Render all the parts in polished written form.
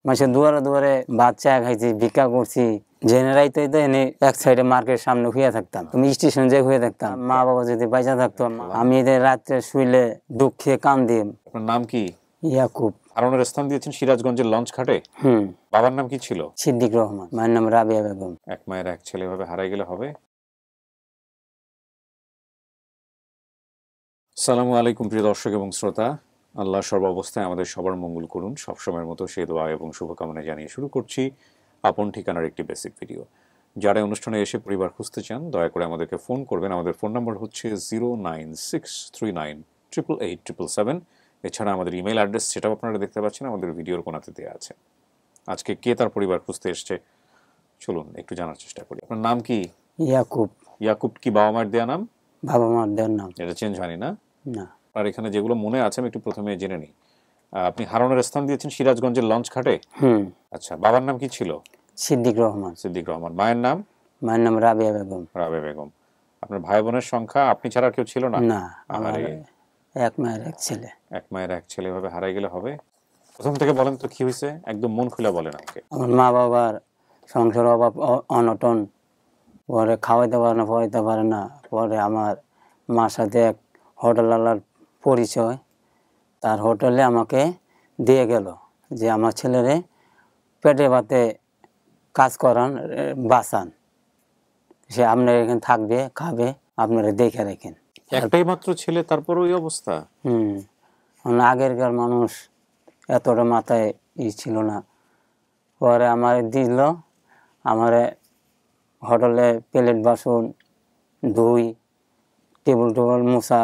মানুষের দুয়ারে দুয়ারে বাচ্চা খাইছি, ভিক্ষা করছি। জেনারাইতে এনে এক সাইডে মার্কেটের সামনে হইয়া থাকতাম, তুমি স্টেশন যে হয়ে থাকতাম। মা বাবা যদি বাইচা থাকতো, আমি এদের রাত্রে শুইলে দুঃখে কান্দি। আপনার নাম কি? ইয়াকুব। হারানোর স্থান দিয়েছেন সিরাজগঞ্জের লঞ্চ ঘাটে। বাবার নাম কি ছিল? সিদ্দিক রহমান। মায়ের নাম রাবিয়া বেগম। এক মায়ের এক ছেলে ভাবে হারাই গেলে হবে। আসসালামু আলাইকুম প্রিয় দর্শক এবং শ্রোতা, আল্লাহ সর্বাবস্থায় আমাদের সবার মঙ্গল করুন। সবসময়ের মতো সেই দোয়া এবং শুভকামনা জানিয়ে শুরু করছি আপন ঠিকানার একটি বেসিক ভিডিও। যারা অনুষ্ঠানে এসে পরিবার খুঁজতে চান দয়া করে আমাদেরকে ফোন করবেন। আমাদের ফোন নম্বর হচ্ছে 09639887777। এছাড়া আমাদের ইমেল অ্যাড্রেস, সেটাও আপনারা দেখতে পাচ্ছেন আমাদের ভিডিওর কোনাতে দেওয়া আছে। আজকে কে তার পরিবার খুঁজতে এসছে চলুন একটু জানার চেষ্টা করি। আপনার নাম কি? ইয়াকুব। ইয়াকুব কি বাবা মায়ের দেয়া নাম? বাবা মার দেওয়ার নাম। এটা চেঞ্জ হয়নি না? না। আর এখানে যেগুলো মনে আছে আমি একটু প্রথমে জেনে নিই। আপনি হারানোর স্থান দিয়েছেন সিরাজগঞ্জের লঞ্চ ঘাটে। আচ্ছা, বাবার নাম কি ছিল? সিদ্দিক রহমান। সিদ্দিক রহমান। মায়ের নাম? মায়ের নাম রাবিয়া বেগম। রাবিয়া বেগম। আপনার ভাই বোনের সংখ্যা আপনি ছাড়া কেউ ছিল না? না, আমার এক মায়ের এক ছেলে। এক মায়ের এক ছেলে ভাবে হারাই গেলে হবে। প্রথম থেকে বলেন তো কি হয়েছে, একদম মন খুলে বলেন আমাকে। আমার মা বাবার সংসার অভাব, অনটন। পরে খাওয়াইতে পারে না, পড়াইতে পারে না। পরে আমার মার সাথে এক হোটেলওয়ালার পরিচয়, তার হোটেলে আমাকে দিয়ে গেল যে আমার ছেলেরে পেটে ভাতে কাজ করান, বাঁচান, সে আপনার এখানে থাকবে, খাবে, আপনারা দেখে রাখেন। একটাই মাত্র ছেলে, তারপর ওই অবস্থা। আগেরকার মানুষ এতটা মাথায় ছিল না। পরে আমার দিল, আমার হোটেলে প্লেট বাসন ধুই, টেবিল টেবিল মোছা,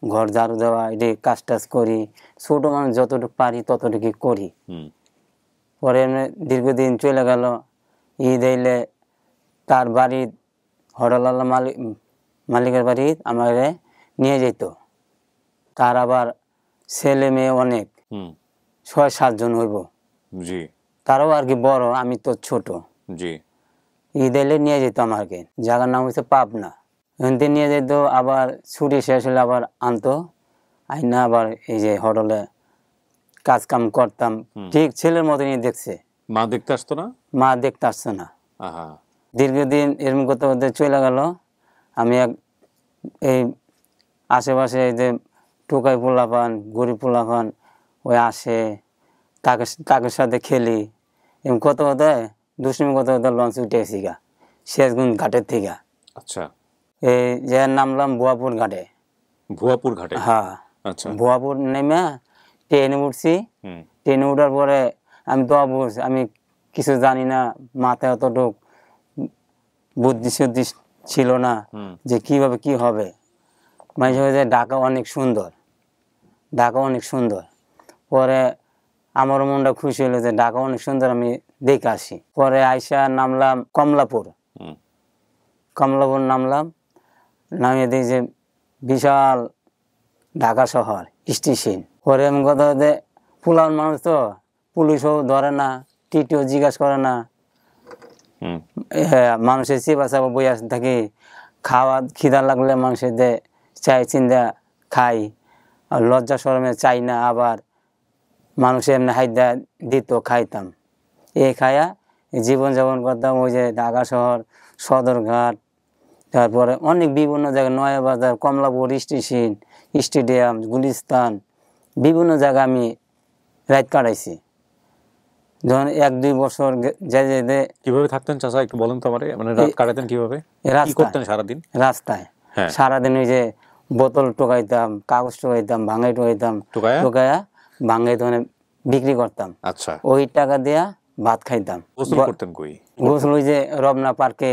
ঘর ঝাড়ু দেওয়া, এটি কাজ টাজ করি। ছোটো মানুষ যতটুকু পারি ততটুকু করি। পরে দীর্ঘদিন চলে গেল। ঈদ এলে তার বাড়ির হোটেলওয়ালা মালিকের বাড়ি আমাকে নিয়ে যেত। তার আবার ছেলে মেয়ে অনেক, 6-7 জন হইব। তারাও আর কি বড়, আমি তো ছোট। ঈদ এলে নিয়ে যেত আমাকে, জায়গার নাম হচ্ছে পাবনা। এখান নিয়ে যেত, আবার ছুটি শেষ হলে আবার আনতো, আইনা আবার এই যে হোটেলে কাজ কাম করতাম। ঠিক ছেলের মতনই দেখছে। মা দেখতে আসতো না? মা দেখতে আসতো না। দীর্ঘদিন এরকম করতে করতে চলে গেল। আমি এই আশেপাশে যে টোকাই পোলাপান, গরিব পোলাপান ওই আসে, তাকে সাথে খেলি। এরকম কত হতে দুষ্টমি কত হতে লঞ্চ উঠে গেছি গা সিরাজগঞ্জ ঘাটের থেকে। আচ্ছা। এই যে নামলাম ভুয়াপুর ঘাটে। ভুয়াপুর ঘাটে? হ্যাঁ। আচ্ছা। ভুয়াপুর নেমে ট্রেনে উঠছি। ট্রেনে উঠার পরে আমি তো আমি কিছু জানি না, মাথায় অতটুক বুদ্ধি শুদ্ধি ছিল না যে কিভাবে কি হবে। মাঝে মাঝে ঢাকা অনেক সুন্দর, ঢাকা অনেক সুন্দর। পরে আমার মনটা খুশি হলো যে ঢাকা অনেক সুন্দর, আমি দেখে আসি। পরে আইসা নামলাম কমলাপুর। কমলাপুর নামলাম, নামিয়ে দিই যে বিশাল ঢাকা শহর স্টেশন। পরে আমি কথা হতে পুলান মানুষ তো, পুলিশও ধরে না, টিটিও জিজ্ঞাসা করে না। হ্যাঁ, মানুষের চেপা চাপা বই আসতে থাকি। খাওয়া খিদা লাগলে মানুষের দে চাই চিন্তা খাই, আর লজ্জা শরমে চাই না। আবার মানুষের এমনি হাইদা দিত, খাইতাম। এই খায়া জীবনযাপন করতাম। ওই যে ঢাকা শহর, সদরঘাট, তারপরে অনেক বিভিন্ন জায়গায়, নয়াবাজার, কমলাপুর স্টেশন, স্টেডিয়াম, গুলিস্তান, বিভিন্ন জায়গায় আমি রাত কাটাইছি। যখন 1-2 বছর যাই যেতে। কিভাবে থাকতেন চাচা একটু বলেন তো আমারে, মানে রাত কাটাতেন কিভাবে? কি করতেন সারাদিন? রাস্তায় সারাদিন ওই যে বোতল টোকাইতাম, কাগজ টোকাইতাম, ভাঙাই টোকাইতাম, টোকাইয়া ভাঙাই দোকানে বিক্রি করতাম। আচ্ছা। ওই টাকা দিয়া ভাত খাইতাম। গোসল করতেন কই? গোসল ওই যে রমনা পার্কে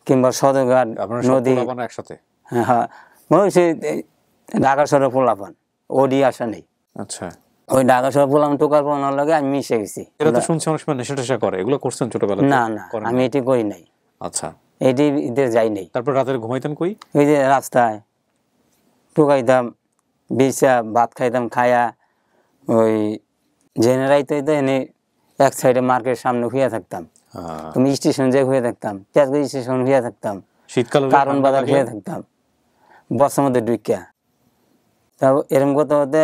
কিংবা সদরঘাট নদী একসাথে। হ্যাঁ, ওই সে ঢাকা শহরে পোলাপান ওডি আসা নেই। আচ্ছা। ওই ঢাকা শহরে পোলাপান টোকার পোলার লগে আমি মিশে গেছি। এটা তো শুনছি অনেক সময় নেশা টেশা করে, এগুলো করছেন ছোটবেলায়? না না, আমি এটি করি নাই। আচ্ছা। এটি ঈদের যাই নাই। তারপর রাতে ঘুমাইতেন কই? ওই যে রাস্তায় টোকাইতাম, বিছা ভাত খাইতাম। খায়া ওই জেনারাইতে এনে এক সাইডে মার্কেটের সামনে হইয়া থাকতাম। তুমি স্টেশন যে হয়ে থাকতাম, তেজগাঁও স্টেশন হইয়া থাকতাম, শীতকাল কারণ বাজার হইয়া থাকতাম, বর্ষার মধ্যে ঢুকিয়া। তা এরকম করতে হতে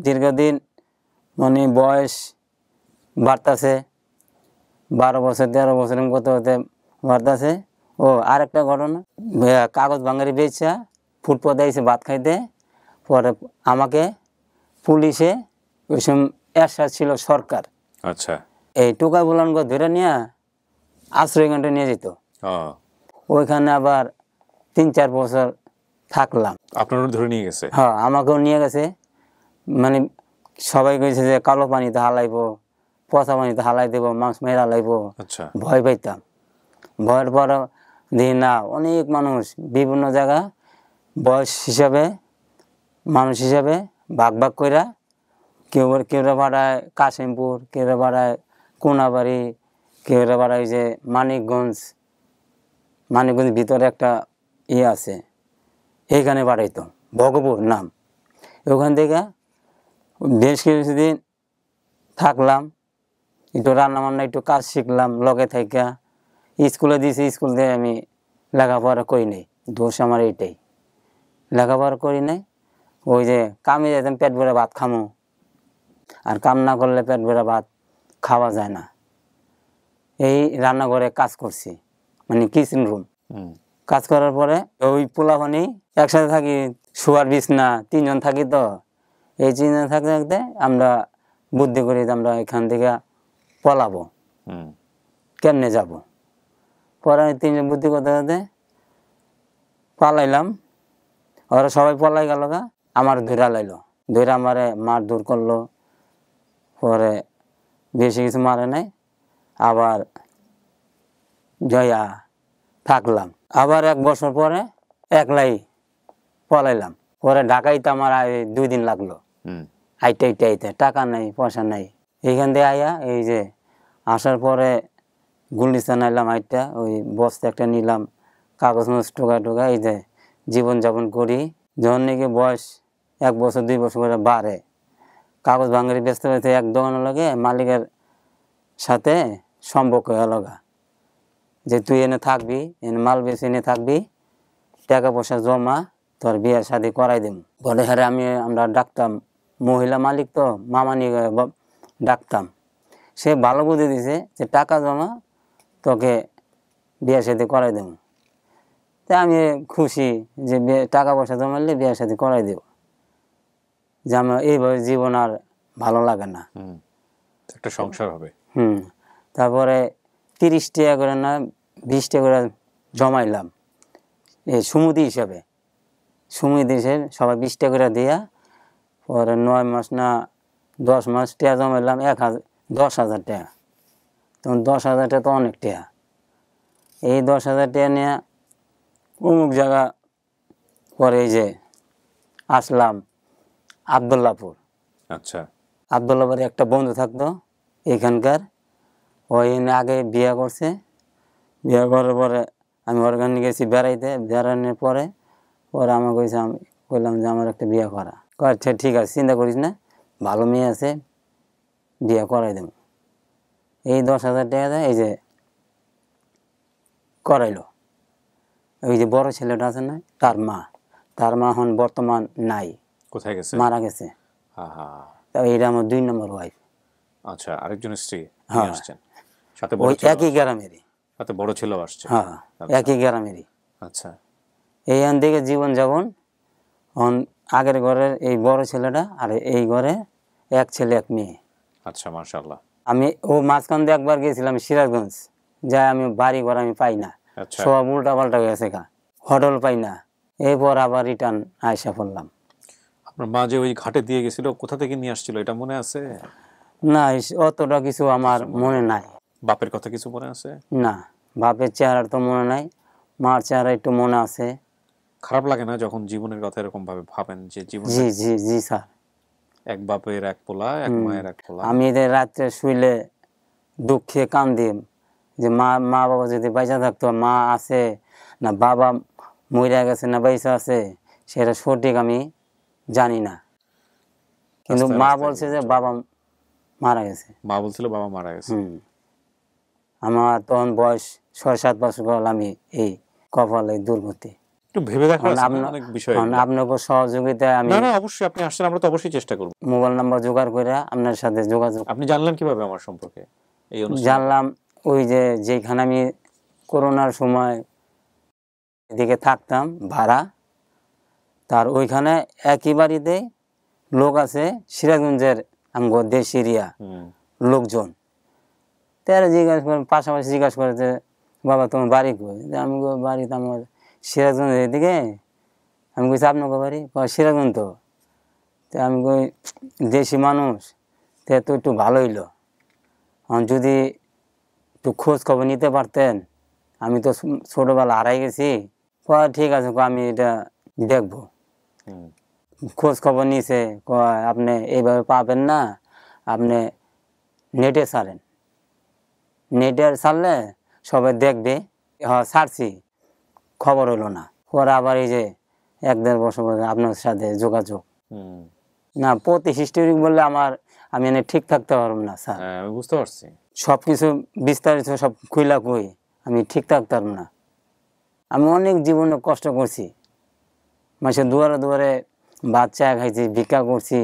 দীর্ঘদিন, মানে বয়স বাড়তাছে, 12 বছর 13 বছর কত হতে বাড়তাছে। ও আরেকটা ঘটনা, কাগজ ভাঙারি বেচা ফুটপাতে এসে ভাত খাইতে, পরে আমাকে পুলিশে ওই সময় এরশাদ ছিল সরকার, আচ্ছা। এই টোকা বুলানগো ধরে নিয়ে আশ্রয় কেন্দ্রে নিয়ে যেত। ওইখানে আবার 3-4 বছর থাকলাম। আপনারও ধরে নিয়ে গেছে? হ্যাঁ, আমাকেও নিয়ে গেছে। মানে সবাই কইছে যে কালো পানিতে হালাইবো, পচা পানিতে হালাই দেবো, মাছ মেরে হালাইবো। আচ্ছা। ভয় পাইতাম। ভয়ের পর দেখি না অনেক মানুষ বিভিন্ন জায়গা বয়স হিসাবে মানুষ হিসাবে ভাগ ভাগ কইরা কেউরা বাড়ায় কাশিমপুর, কেউরা বাড়ায় কোনাবাড়ি, কেউরা বাড়ায় যে মানিকগঞ্জ ভিতরে একটা আছে, এইখানে বাড়াইতো ভগপুর নাম। ওখান থেকে বেশ কিছুদিন থাকলাম, একটু রান্নাবান্না একটু কাজ শিখলাম লগে থাইকা। স্কুলে দিয়েছি, স্কুল দিয়ে আমি লেখাপড়া করি নাই, দোষ আমার এইটাই, লেখাপড়া করি নাই। ওই যে কামে যেতাম পেট ভরে ভাত খামো, আর কাম না করলে পেট ভরে ভাত খাওয়া যায় না। এই রান্নাঘরে কাজ করছি, মানে কিচেন রুম। কাজ করার পরে ওই পোলাপানি একসাথে থাকি, শোয়ার বিছনা 3 জন থাকি, তো এই 3 জন থাকতে থাকতে আমরা বুদ্ধি করি আমরা এখান থেকে পলাবো, কেমনে যাব। পরে 3 জন বুদ্ধি করতে করতে পালাইলাম। ওরা সবাই পলাই গেল, আমার ধৈরা লাইলো, ধৈরা আমারে মার দূর করলো। পরে বেশি কিছু মারে নাই, আবার জয়া থাকলাম। আবার 1 বছর পরে একলাই পলাইলাম। পরে ঢাকাইতে আমার 2 দিন লাগলো আইতে, টাকা নাই পয়সা নাই। এইখান দিয়ে আইয়া এই যে আসার পরে গুলিস্তান আইলাম, আইটা ওই বস্তা একটা নিলাম, কাগজ মাছ টোকা এই যে জীবনযাপন করি। যখন নাকি বয়স 1 বছর 2 বছর করে বাড়ে, কাগজ ভাঙারি বেচতে বেচতে এক দোকানের লগে মালিকের সাথে সম্পর্ক লগা, যে তুই এনে থাকবি, এনে মাল বেচে এনে থাকবি, টাকা পয়সা জমা, তোর বিয়ের শাদী করাই দেব। বলে হ্যাঁ, আমরা ডাকতাম, মহিলা মালিক তো মামানি ডাকতাম। সে ভালো বুঝে দিছে যে টাকা জমা, তোকে বিয়ের শাদী করাই দেব। তাই আমি খুশি যে টাকা পয়সা জমালে বিয়ের শাদী করাই দেব, যে আমার এইভাবে জীবন আর ভালো লাগে না, একটা সংসার হবে। তারপরে 30 টাকা করে না 20 টাকা করে জমাইলাম এই সুমতি হিসাবে, সবাই 20 টাকা করে দিয়া। পরে 9 মাস না 10 মাস টাকা জমাইলাম, 10,000 টাকা। তখন 10,000 টাকা তো অনেক টাকা। এই 10,000 টাকা নিয়ে অমুক জায়গা পরে এই যে আসলাম আবদুল্লাপুর। আচ্ছা। আবদুল্লাপুরে একটা বন্ধু থাকতো এখানকার, ওই আগে বিয়ে করছে। বিয়ে করার পরে আমি ওখানে গেছি বেড়াইতে, বেড়ানোর পরে আমাকে কইছে, আমি বললাম যে আমার একটা বিয়ে করা। আচ্ছা ঠিক আছে, চিন্তা করিস না, ভালো মেয়ে আছে, বিয়ে করাই দেব। এই 10,000 টাকা দেয়, এই যে করাইলো। ওই যে বড় ছেলেটা আছে না, তার মা এখন বর্তমান নাই, কোথায় গেছে? মারা গেছে। এইটা আমার 2 নম্বর ওয়াইফ। আচ্ছা, আরেকজন স্ত্রী হ্যাঁ, আসছেন সাথে, ওই একই গ্রামেরই, সাথে বড় ছেলেও আসছে। হ্যাঁ, একই গ্রামেরই। আচ্ছা। এইখান থেকে জীবন যাপন। আগের ঘরের এই বড় ছেলেটা, আর এই ঘরে 1 ছেলে 1 মেয়ে। আচ্ছা, মাশাআল্লাহ। আমি মাঝখান দিয়ে একবার গেছিলাম সিরাজগঞ্জ, যাই আমি বাড়ি ঘর আমি পাই না, সব উল্টা পাল্টা হয়ে গেছে, হোটেল পাই না। এরপর আবার রিটার্ন আয়সা পড়লাম। আপনার মা যে ওই ঘাটে দিয়ে গেছিল, কোথা থেকে নিয়ে আসছিল এটা মনে আছে? না, অতটা কিছু আমার মনে নাই। বাপের কথা কিছু মনে আছে? না, বাপের চেহারা তো মনে নাই, মার চেহারা একটু মনে আছে। খারাপ লাগে না যখন জীবনের কথা এরকম ভাবে ভাবেন যে জীবন? জি জি জি স্যার। এক বাপের 1 পোলা, এক মায়ের 1 পোলা। আমি রাত্রে শুইলে দুঃখে কান্দি, যে মা বাবা যদি বাইসা থাকতো, মা আছে না বাবা মইরা গেছে না বাইসা আছে, সেটা সঠিক আমি জানি না। কিন্তু মা বলছে যে বাবা মারা গেছে। মা বলছিল বাবা মারা গেছে। আমার তখন বয়স 6-7 বছর হল, আমি এই কপালে দুর্গতি। একটু ভেবে দেখা এখন আছে না, আপনার অনেক বিষয় এখন এগুলো। আপনাকে সহযোগিতায় আমি না না, অবশ্যই আপনি আসছেন, আমরা তো অবশ্যই চেষ্টা করব। মোবাইল নাম্বার জোগাড় করে আপনার সাথে যোগাযোগ আপনি জানলেন কিভাবে আমার সম্পর্কে এই অনুষ্ঠানে? জানলাম। ওই যে যেখানে আমি করোনার সময় এদিকে থাকতাম ভাড়া, তার ওইখানে একই বাড়িতে লোক আছে সিরাজগঞ্জের আমগো দেশ এরিয়া হুম লোকজন। তারা জিজ্ঞাসা করে, পাশাপাশি জিজ্ঞাসা করে যে বাবা তোমার বাড়ি কই? যে আমি কই বাড়ি তো আমার সিরাজগঞ্জের এদিকে। আমি কইছি আপনাকে বাড়ি? কয় সিরাজগঞ্জ তো। তো আমি কই দেশি মানুষ, তো একটু ভালো হইলো, এখন যদি একটু খোঁজ খবর নিতে পারতেন, আমি তো ছোটোবেলা হারাই গেছি। কয় ঠিক আছে, কয় আমি এটা দেখবো। হুম খোঁজ খবর নিছে, কয় আপনি এইভাবে পাবেন না, আপনি নেটে ছাড়েন, নেটে ছাড়লে সবাই দেখবে। হ্যাঁ ছাড়ছি, খবর হলো না। পরে আবার এই যে 1-1.5 বছর আপনার সাথে যোগাযোগ। হুম। না প্রতি হিস্টোরি বললে আমি এনে ঠিক থাকতে পারবো না স্যার। হ্যাঁ আমি বুঝতে পারছি। সব কিছু বিস্তারিত সব খুইলা কই আমি ঠিক থাকতে পারবো না। আমি অনেক জীবনে কষ্ট করছি, মাসে দুয়ারে দুয়ারে ভাত চা খাইছি, ভিক্ষা করছি,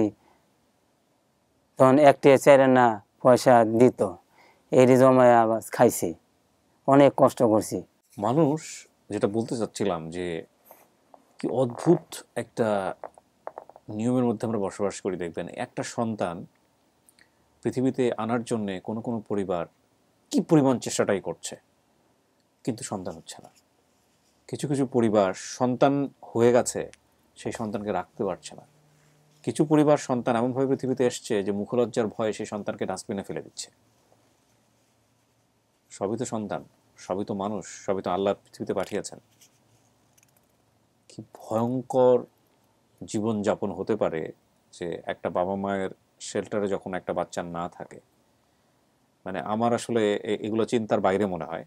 তখন 1 টাকা 4 আনা পয়সা দিত, এই জমায় আবার খাইছি, অনেক কষ্ট করছি। মানুষ, যেটা বলতে চাচ্ছিলাম যে কি অদ্ভুত একটা নিয়মের মধ্যে আমরা বসবাস করি। দেখবেন একটা সন্তান পৃথিবীতে আনার জন্য কোনো কোনো পরিবার কি পরিমাণ চেষ্টাটাই করছে, কিন্তু সন্তান হচ্ছে না। কিছু কিছু পরিবার সন্তান হয়ে গেছে, সেই সন্তানকে রাখতে পারছে না। কিছু পরিবার সন্তান এমনভাবে পৃথিবীতে এসছে যে মুখলজ্জার ভয়ে সেই সন্তানকে ডাস্টবিনে ফেলে দিচ্ছে। সবই তো সন্তান, সবই তো মানুষ, সবই তো আল্লাহ পৃথিবীতে পাঠিয়েছেন। কি ভয়ঙ্কর জীবনযাপন হতে পারে যে একটা বাবা মায়ের শেল্টারে যখন একটা বাচ্চা না থাকে। মানে আমার আসলে এগুলো চিন্তার বাইরে মনে হয়।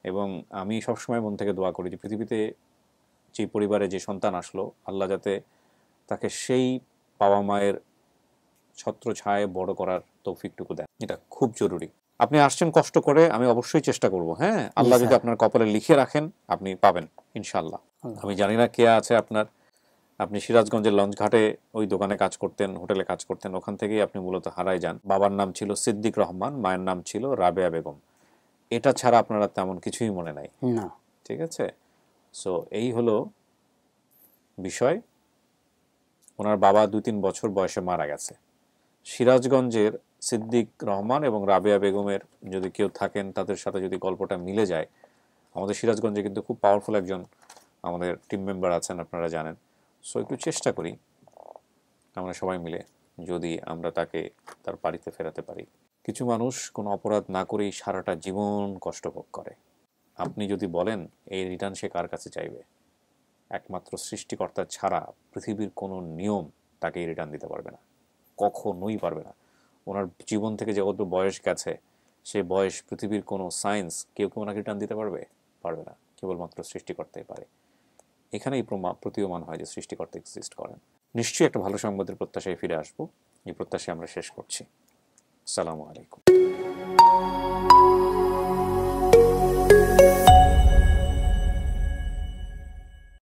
এবং আমি সবসময় মন থেকে দোয়া করি যে পৃথিবীতে যে পরিবারে যে সন্তান আসলো, আল্লাহ যাতে তাকে সেই বাবা মায়ের ছত্রছায়ায় বড় করার তৌফিকটুকু দেন। এটা খুব জরুরি। আপনি আসছেন কষ্ট করে, আমি অবশ্যই চেষ্টা করব। হ্যাঁ, আল্লাহ যদি স্যার। আপনার কপালে লিখে রাখেন, আপনি পাবেন ইনশাআল্লাহ। আমি জানি না কে আছে আপনার। আপনি সিরাজগঞ্জের লঞ্চ ঘাটে ওই দোকানে কাজ করতেন, হোটেলে কাজ করতেন, ওখান থেকেই আপনি মূলত হারায় যান। বাবার নাম ছিল সিদ্দিক রহমান, মায়ের নাম ছিল রাবেয়া বেগম। এটা ছাড়া আপনারা তেমন কিছুই মনে নাই। না ঠিক আছে? সো এই হলো বিষয়। ওনার বাবা 2-3 বছর বয়সে মারা গেছে। সিরাজগঞ্জের সিদ্দিক রহমান এবং রাবেয়া বেগমের যদি কেউ থাকেন, তাদের সাথে যদি গল্পটা মিলে যায়। আমাদের সিরাজগঞ্জে কিন্তু খুব পাওয়ারফুল একজন আমাদের টিম মেম্বার আছেন, আপনারা জানেন। সো একটু চেষ্টা করি আমরা সবাই মিলে, যদি আমরা তাকে তার বাড়িতে ফেরাতে পারি। কিছু মানুষ কোনো অপরাধ না করেই সারাটা জীবন কষ্ট ভোগ করে। আপনি যদি বলেন এই রিটার্ন সে কার কাছে চাইবে? একমাত্র সৃষ্টিকর্তা ছাড়া পৃথিবীর কোনো নিয়ম তাকে এই রিটার্ন দিতে পারবে না, কখনোই পারবে না। ওনার জীবন থেকে যে কত বয়স গেছে, সে বয়স পৃথিবীর কোনো সায়েন্স কেউ কেউ ওনাকে রিটার্ন দিতে পারবে? পারবে না, কেবলমাত্র সৃষ্টিকর্তাই পারে। এখানেই প্রতীয়মান হয় যে সৃষ্টিকর্তা এক্সিস্ট করেন। নিশ্চয়ই একটা ভালো সংবাদের প্রত্যাশায় ফিরে আসবো। এই প্রত্যাশায় আমরা শেষ করছি। আসসালামু আলাইকুম।